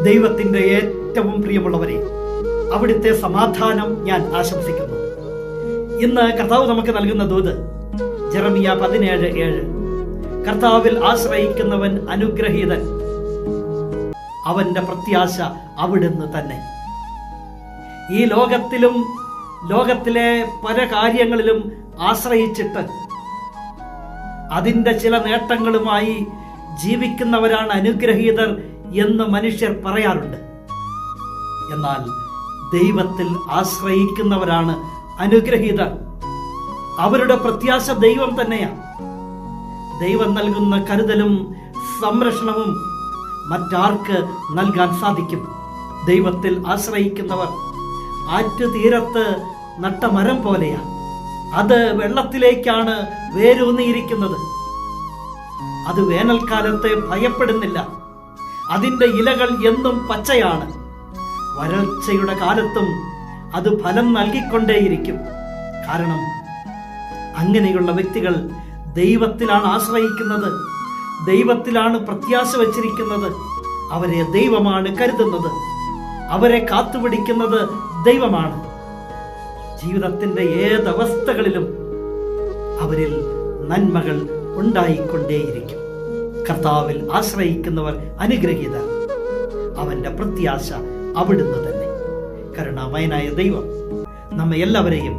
ദൈവത്തിൻ്റെ ഏറ്റവും പ്രിയമുള്ളവരെ, അവിടുത്തെ സമാധാനം ഞാൻ ആശംസിക്കുന്നു. ഇന്ന് കർത്താവ് നമുക്ക് നൽകുന്ന ദൂത് ജെറമിയ 17:7. കർത്താവിൽ ആശ്രയിക്കുന്നവൻ അനുഗ്രഹീതൻ, അവന്റെ പ്രത്യാശ അവിടുന്ന് തന്നെ. ഈ ലോകത്തിലും ലോകത്തിലെ പല കാര്യങ്ങളിലും ആശ്രയിച്ചിട്ട് അതിൻ്റെ ചില നേട്ടങ്ങളുമായി ജീവിക്കുന്നവരാണ് അനുഗ്രഹീതർ എന്ന് മനുഷ്യർ പറയാറുണ്ട്. എന്നാൽ ദൈവത്തിൽ ആശ്രയിക്കുന്നവരാണ് അനുഗ്രഹീതർ. അവരുടെ പ്രത്യാശ ദൈവം തന്നെയാണ്. ദൈവം നൽകുന്ന കരുതലും സംരക്ഷണവും മറ്റാർക്ക് നൽകാൻ സാധിക്കും? ദൈവത്തിൽ ആശ്രയിക്കുന്നവർ ആറ്റുതീരത്ത് നട്ട മരം പോലെയാണ്. അത് വെള്ളത്തിലേക്കാണ് വേരൂന്നിയിരിക്കുന്നത്. അത് വേനൽക്കാലത്തെ ഭയപ്പെടുന്നില്ല. അതിൻ്റെ ഇലകൾ എന്നും പച്ചയാണ്. വരൾച്ചയുടെ കാലത്തും അത് ഫലം നൽകിക്കൊണ്ടേയിരിക്കും. കാരണം അങ്ങനെയുള്ള വ്യക്തികൾ ദൈവത്തിലാണ് ആശ്രയിക്കുന്നത്, ദൈവത്തിലാണ് പ്രത്യാശ വച്ചിരിക്കുന്നത്. അവരെ ദൈവമാണ് കരുതുന്നത്, അവരെ കാത്തുപിടിക്കുന്നത് ദൈവമാണ്. ജീവിതത്തിൻ്റെ ഏതവസ്ഥകളിലും അവരിൽ നന്മകൾ ഉണ്ടായിക്കൊണ്ടേയിരിക്കും. കർത്താവിൽ ആശ്രയിക്കുന്നവർ അനുഗ്രഹീതർ, അവന്റെ പ്രത്യാശ അവിടുന്ന് തന്നെ. കരുണാമയനായ ദൈവം നമ്മെ എല്ലാവരെയും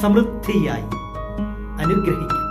സമൃദ്ധിയായി അനുഗ്രഹിക്കും.